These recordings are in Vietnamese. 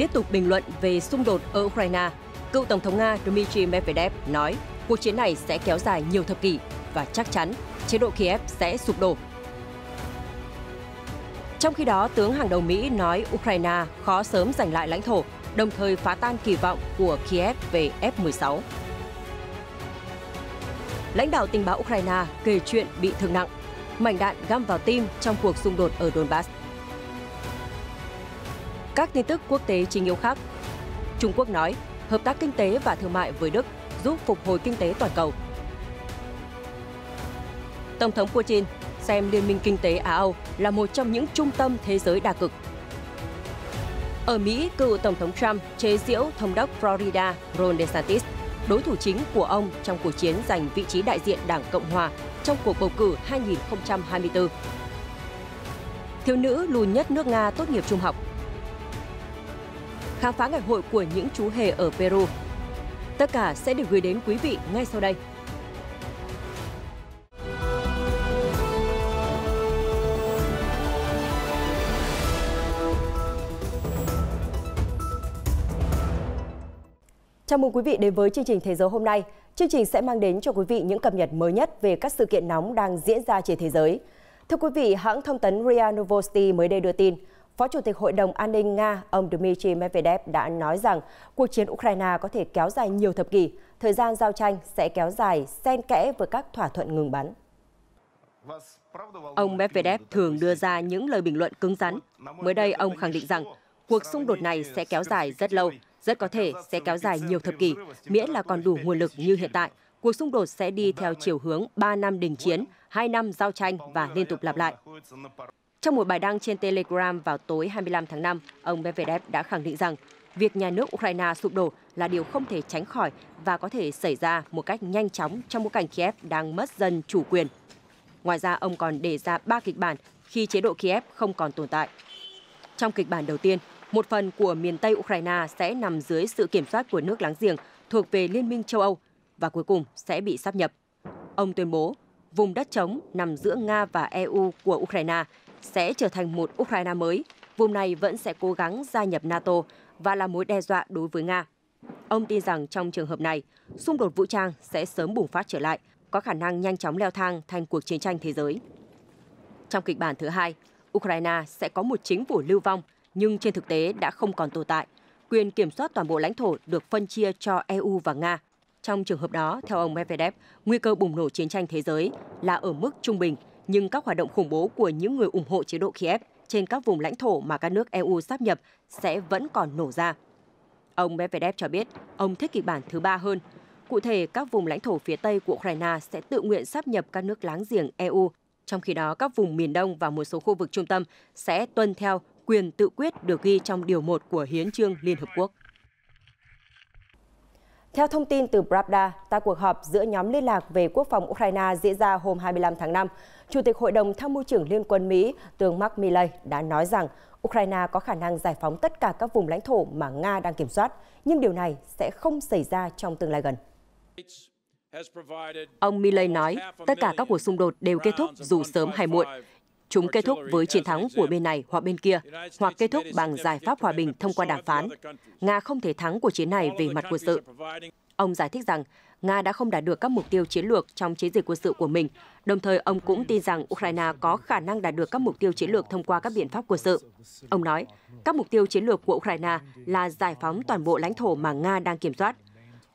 Tiếp tục bình luận về xung đột ở Ukraine, cựu Tổng thống Nga Dmitry Medvedev nói cuộc chiến này sẽ kéo dài nhiều thập kỷ và chắc chắn chế độ Kiev sẽ sụp đổ. Trong khi đó, tướng hàng đầu Mỹ nói Ukraine khó sớm giành lại lãnh thổ, đồng thời phá tan kỳ vọng của Kiev về F-16. Lãnh đạo tình báo Ukraine kể chuyện bị thương nặng, mảnh đạn găm vào tim trong cuộc xung đột ở Donbass. Các tin tức quốc tế chính yếu khác. Trung Quốc nói hợp tác kinh tế và thương mại với Đức giúp phục hồi kinh tế toàn cầu. Tổng thống Putin xem Liên minh Kinh tế Á-Âu là một trong những trung tâm thế giới đa cực. Ở Mỹ, cựu Tổng thống Trump chế giễu Thống đốc Florida Ron DeSantis, đối thủ chính của ông trong cuộc chiến giành vị trí đại diện Đảng Cộng Hòa trong cuộc bầu cử 2024. Thiếu nữ lùn nhất nước Nga tốt nghiệp trung học. Khám phá ngày hội của những chú hề ở Peru. Tất cả sẽ được gửi đến quý vị ngay sau đây. Chào mừng quý vị đến với chương trình Thế giới hôm nay. Chương trình sẽ mang đến cho quý vị những cập nhật mới nhất về các sự kiện nóng đang diễn ra trên thế giới. Thưa quý vị, hãng thông tấn RIA Novosti mới đây đưa tin, Phó Chủ tịch Hội đồng An ninh Nga, ông Dmitry Medvedev đã nói rằng cuộc chiến Ukraine có thể kéo dài nhiều thập kỷ, thời gian giao tranh sẽ kéo dài xen kẽ với các thỏa thuận ngừng bắn. Ông Medvedev thường đưa ra những lời bình luận cứng rắn. Mới đây, ông khẳng định rằng cuộc xung đột này sẽ kéo dài rất lâu, rất có thể sẽ kéo dài nhiều thập kỷ, miễn là còn đủ nguồn lực như hiện tại. Cuộc xung đột sẽ đi theo chiều hướng 3 năm đình chiến, 2 năm giao tranh và liên tục lặp lại. Trong một bài đăng trên Telegram vào tối 25 tháng 5, ông Medvedev đã khẳng định rằng việc nhà nước Ukraine sụp đổ là điều không thể tránh khỏi và có thể xảy ra một cách nhanh chóng trong bối cảnh Kiev đang mất dần chủ quyền. Ngoài ra, ông còn đề ra 3 kịch bản khi chế độ Kiev không còn tồn tại. Trong kịch bản đầu tiên, một phần của miền Tây Ukraine sẽ nằm dưới sự kiểm soát của nước láng giềng thuộc về Liên minh châu Âu và cuối cùng sẽ bị sáp nhập. Ông tuyên bố vùng đất trống nằm giữa Nga và EU của Ukraine sẽ trở thành một Ukraine mới. Vùng này vẫn sẽ cố gắng gia nhập NATO và là mối đe dọa đối với Nga. Ông tin rằng trong trường hợp này, xung đột vũ trang sẽ sớm bùng phát trở lại, có khả năng nhanh chóng leo thang thành cuộc chiến tranh thế giới. Trong kịch bản thứ hai, Ukraine sẽ có một chính phủ lưu vong, nhưng trên thực tế đã không còn tồn tại. Quyền kiểm soát toàn bộ lãnh thổ được phân chia cho EU và Nga. Trong trường hợp đó, theo ông Medvedev, nguy cơ bùng nổ chiến tranh thế giới là ở mức trung bình, nhưng các hoạt động khủng bố của những người ủng hộ chế độ Kiev trên các vùng lãnh thổ mà các nước EU sáp nhập sẽ vẫn còn nổ ra. Ông Medvedev cho biết ông thích kịch bản thứ ba hơn. Cụ thể, các vùng lãnh thổ phía Tây của Ukraine sẽ tự nguyện sáp nhập các nước láng giềng EU, trong khi đó các vùng miền Đông và một số khu vực trung tâm sẽ tuân theo quyền tự quyết được ghi trong Điều 1 của Hiến chương Liên Hợp Quốc. Theo thông tin từ Pravda, tại cuộc họp giữa nhóm liên lạc về quốc phòng Ukraine diễn ra hôm 25 tháng 5, Chủ tịch Hội đồng Tham mưu trưởng Liên quân Mỹ, tướng Mark Milley đã nói rằng Ukraine có khả năng giải phóng tất cả các vùng lãnh thổ mà Nga đang kiểm soát, nhưng điều này sẽ không xảy ra trong tương lai gần. Ông Milley nói, tất cả các cuộc xung đột đều kết thúc dù sớm hay muộn. Chúng kết thúc với chiến thắng của bên này hoặc bên kia, hoặc kết thúc bằng giải pháp hòa bình thông qua đàm phán. Nga không thể thắng cuộc chiến này về mặt quân sự. Ông giải thích rằng Nga đã không đạt được các mục tiêu chiến lược trong chiến dịch quân sự của mình. Đồng thời, ông cũng tin rằng Ukraine có khả năng đạt được các mục tiêu chiến lược thông qua các biện pháp quân sự. Ông nói, các mục tiêu chiến lược của Ukraine là giải phóng toàn bộ lãnh thổ mà Nga đang kiểm soát.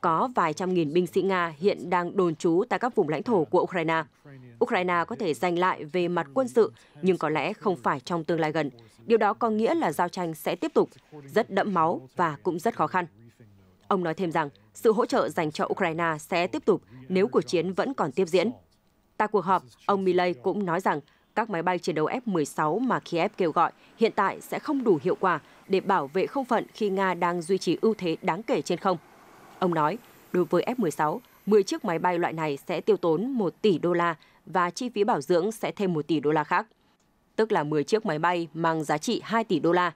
Có vài trăm nghìn binh sĩ Nga hiện đang đồn trú tại các vùng lãnh thổ của Ukraine. Ukraine có thể giành lại về mặt quân sự, nhưng có lẽ không phải trong tương lai gần. Điều đó có nghĩa là giao tranh sẽ tiếp tục, rất đẫm máu và cũng rất khó khăn. Ông nói thêm rằng sự hỗ trợ dành cho Ukraine sẽ tiếp tục nếu cuộc chiến vẫn còn tiếp diễn. Tại cuộc họp, ông Milley cũng nói rằng các máy bay chiến đấu F-16 mà Kiev kêu gọi hiện tại sẽ không đủ hiệu quả để bảo vệ không phận khi Nga đang duy trì ưu thế đáng kể trên không. Ông nói, đối với F-16, 10 chiếc máy bay loại này sẽ tiêu tốn 1 tỷ đô la và chi phí bảo dưỡng sẽ thêm 1 tỷ đô la khác, tức là 10 chiếc máy bay mang giá trị 2 tỷ đô la.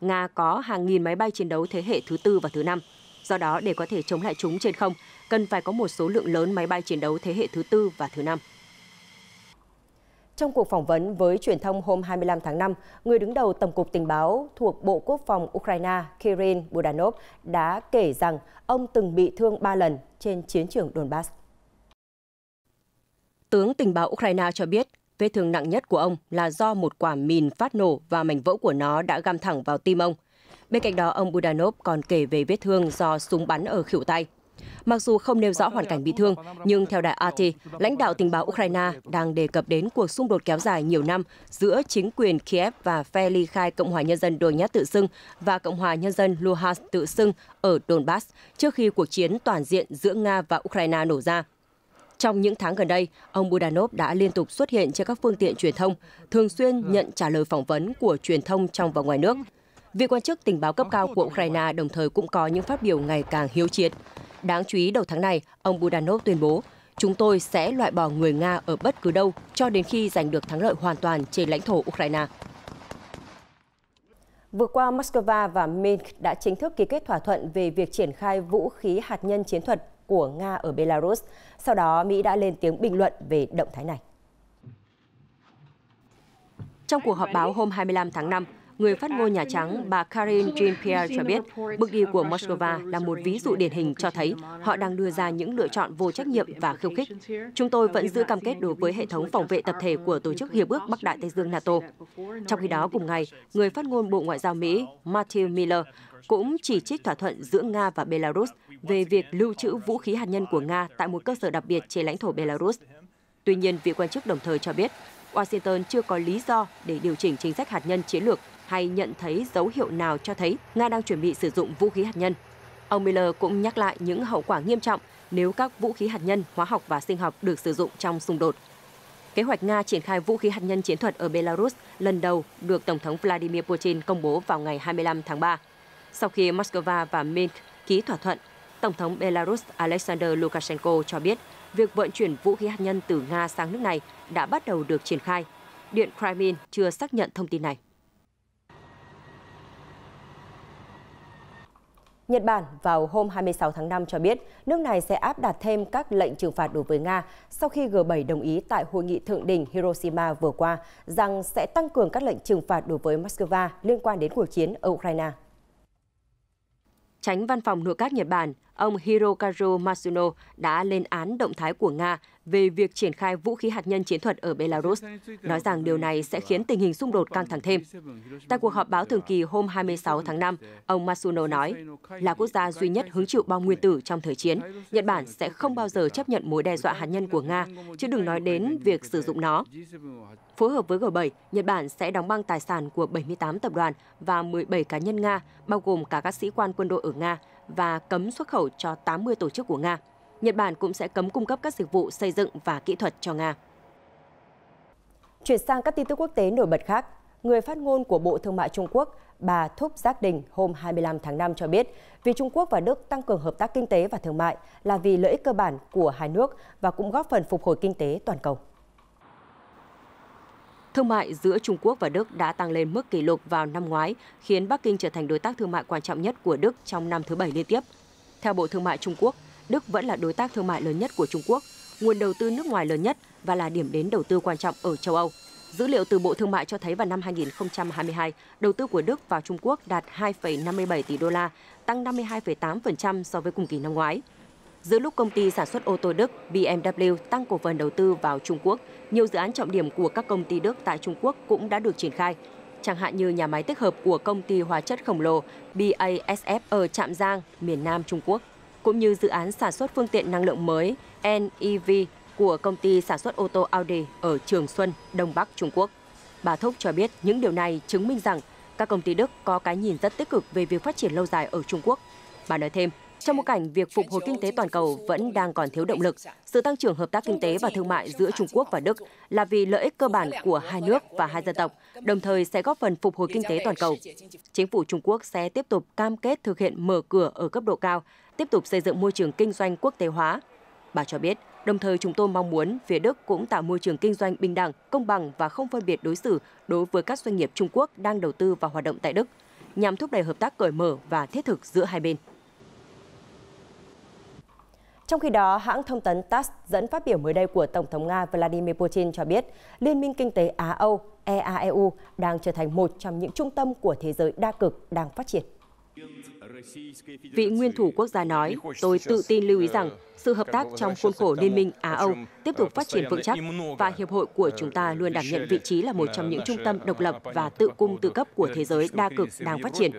Nga có hàng nghìn máy bay chiến đấu thế hệ thứ 4 và thứ 5. Do đó, để có thể chống lại chúng trên không, cần phải có một số lượng lớn máy bay chiến đấu thế hệ thứ 4 và thứ 5. Trong cuộc phỏng vấn với truyền thông hôm 25 tháng 5, người đứng đầu Tổng cục Tình báo thuộc Bộ Quốc phòng Ukraine Kirill Budanov đã kể rằng ông từng bị thương 3 lần trên chiến trường Donbass. Tướng tình báo Ukraine cho biết vết thương nặng nhất của ông là do một quả mìn phát nổ và mảnh vỡ của nó đã găm thẳng vào tim ông. Bên cạnh đó, ông Budanov còn kể về vết thương do súng bắn ở khuỷu tay. Mặc dù không nêu rõ hoàn cảnh bị thương, nhưng theo đài RT, lãnh đạo tình báo Ukraine đang đề cập đến cuộc xung đột kéo dài nhiều năm giữa chính quyền Kiev và phe ly khai Cộng hòa Nhân dân Donetsk tự xưng và Cộng hòa Nhân dân Luhansk tự xưng ở Donbass trước khi cuộc chiến toàn diện giữa Nga và Ukraine nổ ra. Trong những tháng gần đây, ông Budanov đã liên tục xuất hiện trên các phương tiện truyền thông, thường xuyên nhận trả lời phỏng vấn của truyền thông trong và ngoài nước. Vị quan chức tình báo cấp cao của Ukraine đồng thời cũng có những phát biểu ngày càng hiếu chiến. Đáng chú ý đầu tháng này, ông Budanov tuyên bố, chúng tôi sẽ loại bỏ người Nga ở bất cứ đâu cho đến khi giành được thắng lợi hoàn toàn trên lãnh thổ Ukraine. Vừa qua, Moscow và Minsk đã chính thức ký kết thỏa thuận về việc triển khai vũ khí hạt nhân chiến thuật của Nga ở Belarus. Sau đó, Mỹ đã lên tiếng bình luận về động thái này. Trong cuộc họp báo hôm 25 tháng 5, người phát ngôn Nhà Trắng bà Karine Jean-Pierre cho biết bước đi của Moscow là một ví dụ điển hình cho thấy họ đang đưa ra những lựa chọn vô trách nhiệm và khiêu khích. Chúng tôi vẫn giữ cam kết đối với hệ thống phòng vệ tập thể của Tổ chức Hiệp ước Bắc Đại Tây Dương NATO. Trong khi đó, cùng ngày, người phát ngôn Bộ Ngoại giao Mỹ Matthew Miller cũng chỉ trích thỏa thuận giữa Nga và Belarus về việc lưu trữ vũ khí hạt nhân của Nga tại một cơ sở đặc biệt trên lãnh thổ Belarus. Tuy nhiên, vị quan chức đồng thời cho biết Washington chưa có lý do để điều chỉnh chính sách hạt nhân chiến lược hay nhận thấy dấu hiệu nào cho thấy Nga đang chuẩn bị sử dụng vũ khí hạt nhân. Ông Miller cũng nhắc lại những hậu quả nghiêm trọng nếu các vũ khí hạt nhân, hóa học và sinh học được sử dụng trong xung đột. Kế hoạch Nga triển khai vũ khí hạt nhân chiến thuật ở Belarus lần đầu được Tổng thống Vladimir Putin công bố vào ngày 25 tháng 3. Sau khi Moscow và Minsk ký thỏa thuận, Tổng thống Belarus Alexander Lukashenko cho biết việc vận chuyển vũ khí hạt nhân từ Nga sang nước này đã bắt đầu được triển khai. Điện Kremlin chưa xác nhận thông tin này. Nhật Bản vào hôm 26 tháng 5 cho biết nước này sẽ áp đặt thêm các lệnh trừng phạt đối với Nga sau khi G7 đồng ý tại hội nghị thượng đỉnh Hiroshima vừa qua rằng sẽ tăng cường các lệnh trừng phạt đối với Moscow liên quan đến cuộc chiến ở Ukraine. Chánh văn phòng nội các Nhật Bản, ông Hirokazu Matsuno đã lên án động thái của Nga về việc triển khai vũ khí hạt nhân chiến thuật ở Belarus, nói rằng điều này sẽ khiến tình hình xung đột căng thẳng thêm. Tại cuộc họp báo thường kỳ hôm 26 tháng 5, ông Matsuno nói, là quốc gia duy nhất hứng chịu bom nguyên tử trong thời chiến, Nhật Bản sẽ không bao giờ chấp nhận mối đe dọa hạt nhân của Nga, chứ đừng nói đến việc sử dụng nó. Phối hợp với G7, Nhật Bản sẽ đóng băng tài sản của 78 tập đoàn và 17 cá nhân Nga, bao gồm cả các sĩ quan quân đội ở Nga, và cấm xuất khẩu cho 80 tổ chức của Nga. Nhật Bản cũng sẽ cấm cung cấp các dịch vụ xây dựng và kỹ thuật cho Nga. Chuyển sang các tin tức quốc tế nổi bật khác, người phát ngôn của Bộ Thương mại Trung Quốc, bà Thúc Giác Đình hôm 25 tháng 5 cho biết, việc Trung Quốc và Đức tăng cường hợp tác kinh tế và thương mại là vì lợi ích cơ bản của hai nước và cũng góp phần phục hồi kinh tế toàn cầu. Thương mại giữa Trung Quốc và Đức đã tăng lên mức kỷ lục vào năm ngoái, khiến Bắc Kinh trở thành đối tác thương mại quan trọng nhất của Đức trong năm thứ 7 liên tiếp. Theo Bộ Thương mại Trung Quốc, Đức vẫn là đối tác thương mại lớn nhất của Trung Quốc, nguồn đầu tư nước ngoài lớn nhất và là điểm đến đầu tư quan trọng ở châu Âu. Dữ liệu từ Bộ Thương mại cho thấy vào năm 2022, đầu tư của Đức vào Trung Quốc đạt 2,57 tỷ đô la, tăng 52,8% so với cùng kỳ năm ngoái. Giữa lúc công ty sản xuất ô tô Đức BMW tăng cổ phần đầu tư vào Trung Quốc, nhiều dự án trọng điểm của các công ty Đức tại Trung Quốc cũng đã được triển khai, chẳng hạn như nhà máy tích hợp của công ty hóa chất khổng lồ BASF ở Trạm Giang, miền Nam Trung Quốc, cũng như dự án sản xuất phương tiện năng lượng mới NEV của công ty sản xuất ô tô Audi ở Trường Xuân, Đông Bắc Trung Quốc. Bà Thúc cho biết những điều này chứng minh rằng các công ty Đức có cái nhìn rất tích cực về việc phát triển lâu dài ở Trung Quốc. Bà nói thêm, trong bối cảnh việc phục hồi kinh tế toàn cầu vẫn đang còn thiếu động lực, sự tăng trưởng hợp tác kinh tế và thương mại giữa Trung Quốc và Đức là vì lợi ích cơ bản của hai nước và hai dân tộc, đồng thời sẽ góp phần phục hồi kinh tế toàn cầu. Chính phủ Trung Quốc sẽ tiếp tục cam kết thực hiện mở cửa ở cấp độ cao, tiếp tục xây dựng môi trường kinh doanh quốc tế hóa. Bà cho biết, đồng thời chúng tôi mong muốn phía Đức cũng tạo môi trường kinh doanh bình đẳng, công bằng và không phân biệt đối xử đối với các doanh nghiệp Trung Quốc đang đầu tư và hoạt động tại Đức, nhằm thúc đẩy hợp tác cởi mở và thiết thực giữa hai bên. Trong khi đó, hãng thông tấn TASS dẫn phát biểu mới đây của Tổng thống Nga Vladimir Putin cho biết Liên minh Kinh tế Á-Âu EAEU đang trở thành một trong những trung tâm của thế giới đa cực đang phát triển. Vị nguyên thủ quốc gia nói, tôi tự tin lưu ý rằng sự hợp tác trong khuôn khổ Liên minh Á-Âu tiếp tục phát triển vững chắc và Hiệp hội của chúng ta luôn đảm nhận vị trí là một trong những trung tâm độc lập và tự cung tự cấp của thế giới đa cực đang phát triển.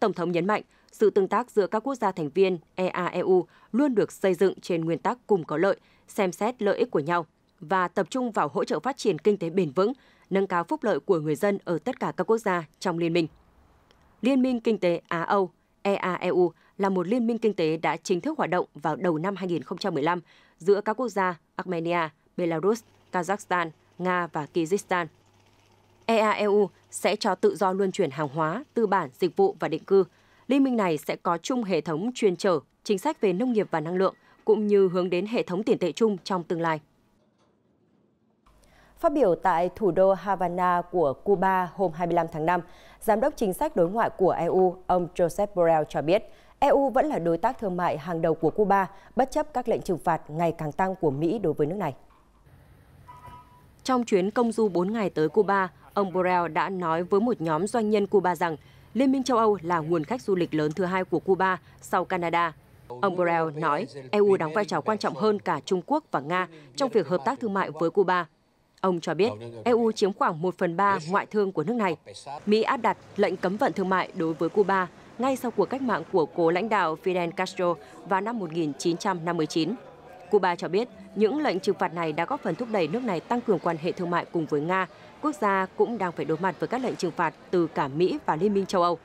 Tổng thống nhấn mạnh, sự tương tác giữa các quốc gia thành viên EAEU luôn được xây dựng trên nguyên tắc cùng có lợi, xem xét lợi ích của nhau và tập trung vào hỗ trợ phát triển kinh tế bền vững, nâng cao phúc lợi của người dân ở tất cả các quốc gia trong liên minh. Liên minh Kinh tế Á-Âu EAEU là một liên minh kinh tế đã chính thức hoạt động vào đầu năm 2015 giữa các quốc gia Armenia, Belarus, Kazakhstan, Nga và Kyrgyzstan. EAEU sẽ cho tự do luân chuyển hàng hóa, tư bản, dịch vụ và định cư. Liên minh này sẽ có chung hệ thống chuyên chở, chính sách về nông nghiệp và năng lượng, cũng như hướng đến hệ thống tiền tệ chung trong tương lai. Phát biểu tại thủ đô Havana của Cuba hôm 25 tháng 5, Giám đốc chính sách đối ngoại của EU, ông Josep Borrell cho biết, EU vẫn là đối tác thương mại hàng đầu của Cuba, bất chấp các lệnh trừng phạt ngày càng tăng của Mỹ đối với nước này. Trong chuyến công du 4 ngày tới Cuba, ông Borrell đã nói với một nhóm doanh nhân Cuba rằng Liên minh châu Âu là nguồn khách du lịch lớn thứ hai của Cuba sau Canada. Ông Borrell nói EU đóng vai trò quan trọng hơn cả Trung Quốc và Nga trong việc hợp tác thương mại với Cuba. Ông cho biết EU chiếm khoảng 1/3 ngoại thương của nước này. Mỹ áp đặt lệnh cấm vận thương mại đối với Cuba ngay sau cuộc cách mạng của cố lãnh đạo Fidel Castro vào năm 1959. Cuba cho biết những lệnh trừng phạt này đã góp phần thúc đẩy nước này tăng cường quan hệ thương mại cùng với Nga. Quốc gia cũng đang phải đối mặt với các lệnh trừng phạt từ cả Mỹ và Liên minh châu Âu.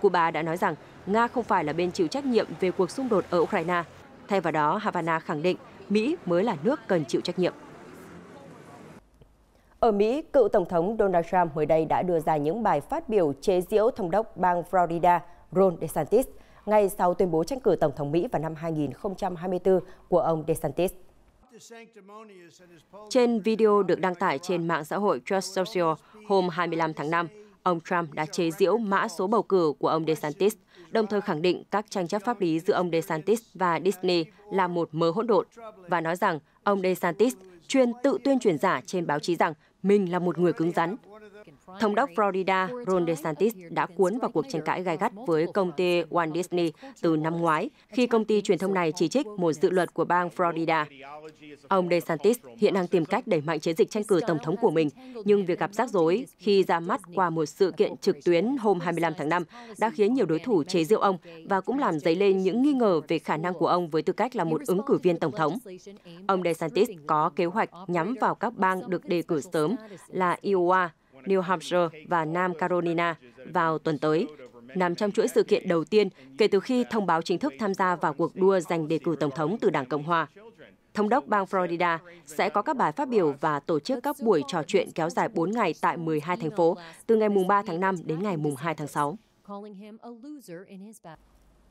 Cuba đã nói rằng Nga không phải là bên chịu trách nhiệm về cuộc xung đột ở Ukraine. Thay vào đó, Havana khẳng định Mỹ mới là nước cần chịu trách nhiệm. Ở Mỹ, cựu Tổng thống Donald Trump mới đây đã đưa ra những bài phát biểu chế giễu thống đốc bang Florida Ron DeSantis ngay sau tuyên bố tranh cử Tổng thống Mỹ vào năm 2024 của ông DeSantis. Trên video được đăng tải trên mạng xã hội Truth Social hôm 25 tháng 5, ông Trump đã chế giễu mã số bầu cử của ông DeSantis, đồng thời khẳng định các tranh chấp pháp lý giữa ông DeSantis và Disney là một mớ hỗn độn và nói rằng ông DeSantis chuyên tự tuyên truyền giả trên báo chí rằng mình là một người cứng rắn. Thống đốc Florida Ron DeSantis đã cuốn vào cuộc tranh cãi gay gắt với công ty Walt Disney từ năm ngoái khi công ty truyền thông này chỉ trích một dự luật của bang Florida. Ông DeSantis hiện đang tìm cách đẩy mạnh chiến dịch tranh cử tổng thống của mình, nhưng việc gặp rắc rối khi ra mắt qua một sự kiện trực tuyến hôm 25 tháng 5 đã khiến nhiều đối thủ chế giễu ông và cũng làm dấy lên những nghi ngờ về khả năng của ông với tư cách là một ứng cử viên tổng thống. Ông DeSantis có kế hoạch nhắm vào các bang được đề cử sớm là Iowa, New Hampshire và Nam Carolina vào tuần tới, nằm trong chuỗi sự kiện đầu tiên kể từ khi thông báo chính thức tham gia vào cuộc đua giành đề cử tổng thống từ Đảng Cộng hòa. Thống đốc bang Florida sẽ có các bài phát biểu và tổ chức các buổi trò chuyện kéo dài 4 ngày tại 12 thành phố, từ ngày 3 tháng 5 đến ngày 2 tháng 6.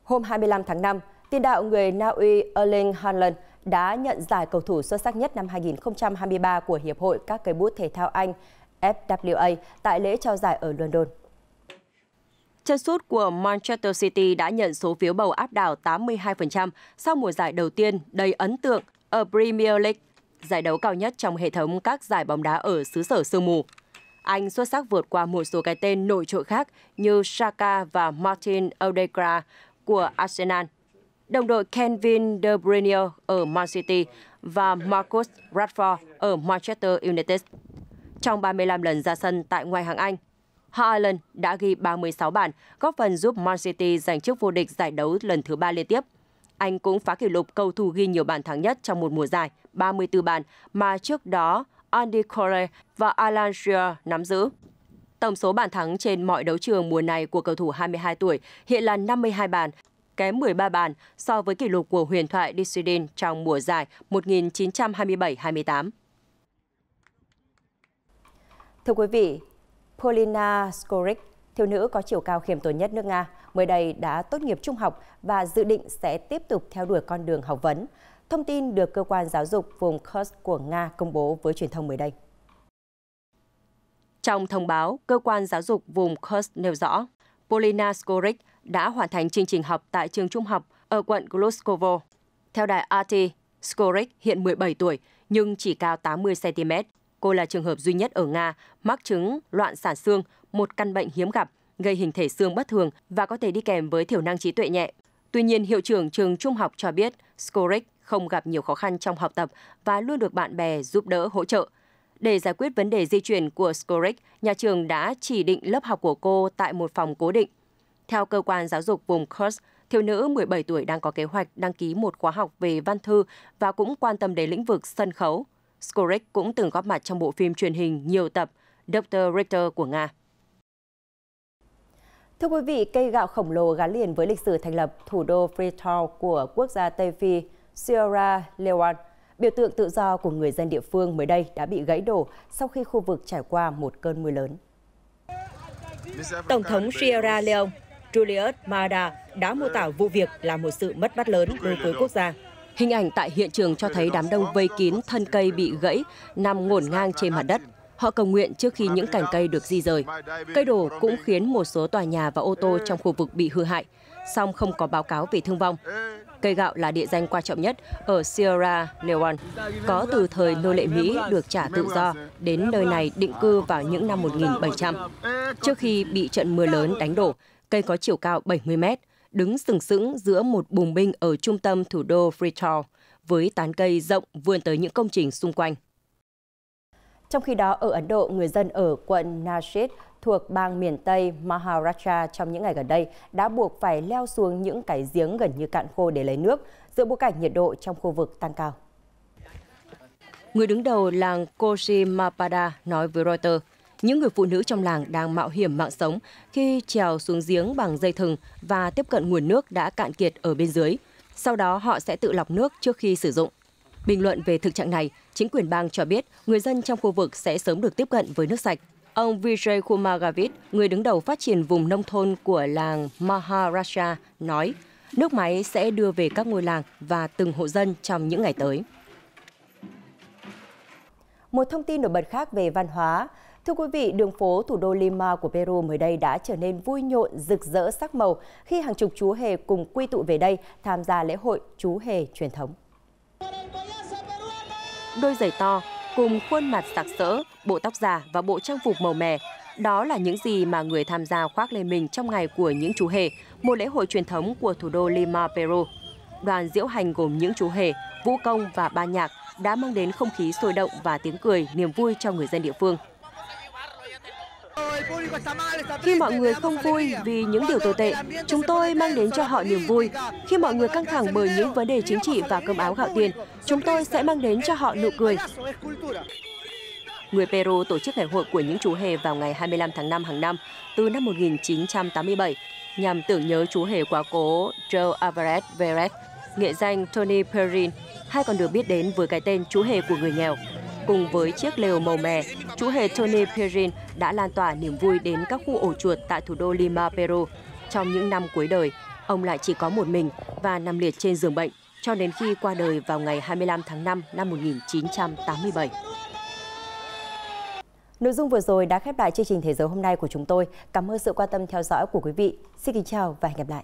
Hôm 25 tháng 5, tiền đạo người Na Uy Erling Haaland đã nhận giải cầu thủ xuất sắc nhất năm 2023 của Hiệp hội các cây bút thể thao Anh FWA tại lễ trao giải ở London. Chân sút của Manchester City đã nhận số phiếu bầu áp đảo 82% sau mùa giải đầu tiên đầy ấn tượng ở Premier League, giải đấu cao nhất trong hệ thống các giải bóng đá ở xứ sở sương mù. Anh xuất sắc vượt qua một số cái tên nổi trội khác như Xhaka và Martin Odegaard của Arsenal, đồng đội Kevin De Bruyne ở Man City và Marcus Rashford ở Manchester United. Trong 35 lần ra sân tại ngoại hạng Anh, Haaland đã ghi 36 bàn, góp phần giúp Man City giành chức vô địch giải đấu lần thứ 3 liên tiếp. Anh cũng phá kỷ lục cầu thủ ghi nhiều bàn thắng nhất trong một mùa giải, 34 bàn, mà trước đó Andy Cole và Alan Shearer nắm giữ. Tổng số bàn thắng trên mọi đấu trường mùa này của cầu thủ 22 tuổi hiện là 52 bàn, kém 13 bàn so với kỷ lục của huyền thoại Dissidin trong mùa giải 1927-28. Thưa quý vị, Polina Skoric, thiếu nữ có chiều cao khiêm tốn nhất nước Nga, mới đây đã tốt nghiệp trung học và dự định sẽ tiếp tục theo đuổi con đường học vấn. Thông tin được cơ quan giáo dục vùng Kursk của Nga công bố với truyền thông mới đây. Trong thông báo, cơ quan giáo dục vùng Kursk nêu rõ, Polina Skoric đã hoàn thành chương trình học tại trường trung học ở quận Gluskovo. Theo đài RT, Skorik hiện 17 tuổi nhưng chỉ cao 80 cm. Cô là trường hợp duy nhất ở Nga mắc chứng loạn sản xương, một căn bệnh hiếm gặp, gây hình thể xương bất thường và có thể đi kèm với thiểu năng trí tuệ nhẹ. Tuy nhiên, hiệu trưởng trường trung học cho biết Skorik không gặp nhiều khó khăn trong học tập và luôn được bạn bè giúp đỡ hỗ trợ. Để giải quyết vấn đề di chuyển của Skorik, nhà trường đã chỉ định lớp học của cô tại một phòng cố định. Theo cơ quan giáo dục vùng Kursk, thiếu nữ 17 tuổi đang có kế hoạch đăng ký một khóa học về văn thư và cũng quan tâm đến lĩnh vực sân khấu. Skorik cũng từng góp mặt trong bộ phim truyền hình nhiều tập Dr. Richter của Nga. Thưa quý vị, cây gạo khổng lồ gắn liền với lịch sử thành lập thủ đô Freetown của quốc gia Tây Phi Sierra Leone, biểu tượng tự do của người dân địa phương mới đây đã bị gãy đổ sau khi khu vực trải qua một cơn mưa lớn. Tổng thống Sierra Leone Julius Maada đã mô tả vụ việc là một sự mất mát lớn đối với quốc gia. Hình ảnh tại hiện trường cho thấy đám đông vây kín thân cây bị gãy, nằm ngổn ngang trên mặt đất. Họ cầu nguyện trước khi những cành cây được di rời. Cây đổ cũng khiến một số tòa nhà và ô tô trong khu vực bị hư hại, song không có báo cáo về thương vong. Cây gạo là địa danh quan trọng nhất ở Sierra Leone, có từ thời nô lệ Mỹ được trả tự do đến nơi này định cư vào những năm 1700. Trước khi bị trận mưa lớn đánh đổ, cây có chiều cao 70 mét, đứng sừng sững giữa một bùng binh ở trung tâm thủ đô Freetown, với tán cây rộng vươn tới những công trình xung quanh. Trong khi đó, ở Ấn Độ, người dân ở quận Nashik thuộc bang miền Tây Maharashtra trong những ngày gần đây đã buộc phải leo xuống những cái giếng gần như cạn khô để lấy nước, giữa bối cảnh nhiệt độ trong khu vực tăng cao. Người đứng đầu làng Koshimapada nói với Reuters, những người phụ nữ trong làng đang mạo hiểm mạng sống khi trèo xuống giếng bằng dây thừng và tiếp cận nguồn nước đã cạn kiệt ở bên dưới. Sau đó họ sẽ tự lọc nước trước khi sử dụng. Bình luận về thực trạng này, chính quyền bang cho biết người dân trong khu vực sẽ sớm được tiếp cận với nước sạch. Ông Vijay Kumar Gavit, người đứng đầu phát triển vùng nông thôn của làng Maharashtra, nói nước máy sẽ đưa về các ngôi làng và từng hộ dân trong những ngày tới. Một thông tin nổi bật khác về văn hóa. Thưa quý vị, đường phố thủ đô Lima của Peru mới đây đã trở nên vui nhộn, rực rỡ sắc màu khi hàng chục chú hề cùng quy tụ về đây tham gia lễ hội chú hề truyền thống. Đôi giày to, cùng khuôn mặt sặc sỡ, bộ tóc giả và bộ trang phục màu mè. Đó là những gì mà người tham gia khoác lên mình trong ngày của những chú hề, một lễ hội truyền thống của thủ đô Lima, Peru. Đoàn diễu hành gồm những chú hề, vũ công và ban nhạc đã mang đến không khí sôi động và tiếng cười, niềm vui cho người dân địa phương. Khi mọi người không vui vì những điều tồi tệ, chúng tôi mang đến cho họ niềm vui. Khi mọi người căng thẳng bởi những vấn đề chính trị và cơm áo gạo tiền, chúng tôi sẽ mang đến cho họ nụ cười. Người Peru tổ chức ngày hội của những chú hề vào ngày 25 tháng 5 hàng năm từ năm 1987 nhằm tưởng nhớ chú hề quá cố Joe Alvarez Verez, nghệ danh Tony Perrin, hay còn được biết đến với cái tên chú hề của người nghèo. Cùng với chiếc lều màu mè, chú hề Tony Perrin đã lan tỏa niềm vui đến các khu ổ chuột tại thủ đô Lima, Peru. Trong những năm cuối đời, ông lại chỉ có một mình và nằm liệt trên giường bệnh cho đến khi qua đời vào ngày 25 tháng 5 năm 1987. Nội dung vừa rồi đã khép lại chương trình Thế giới hôm nay của chúng tôi. Cảm ơn sự quan tâm theo dõi của quý vị. Xin kính chào và hẹn gặp lại.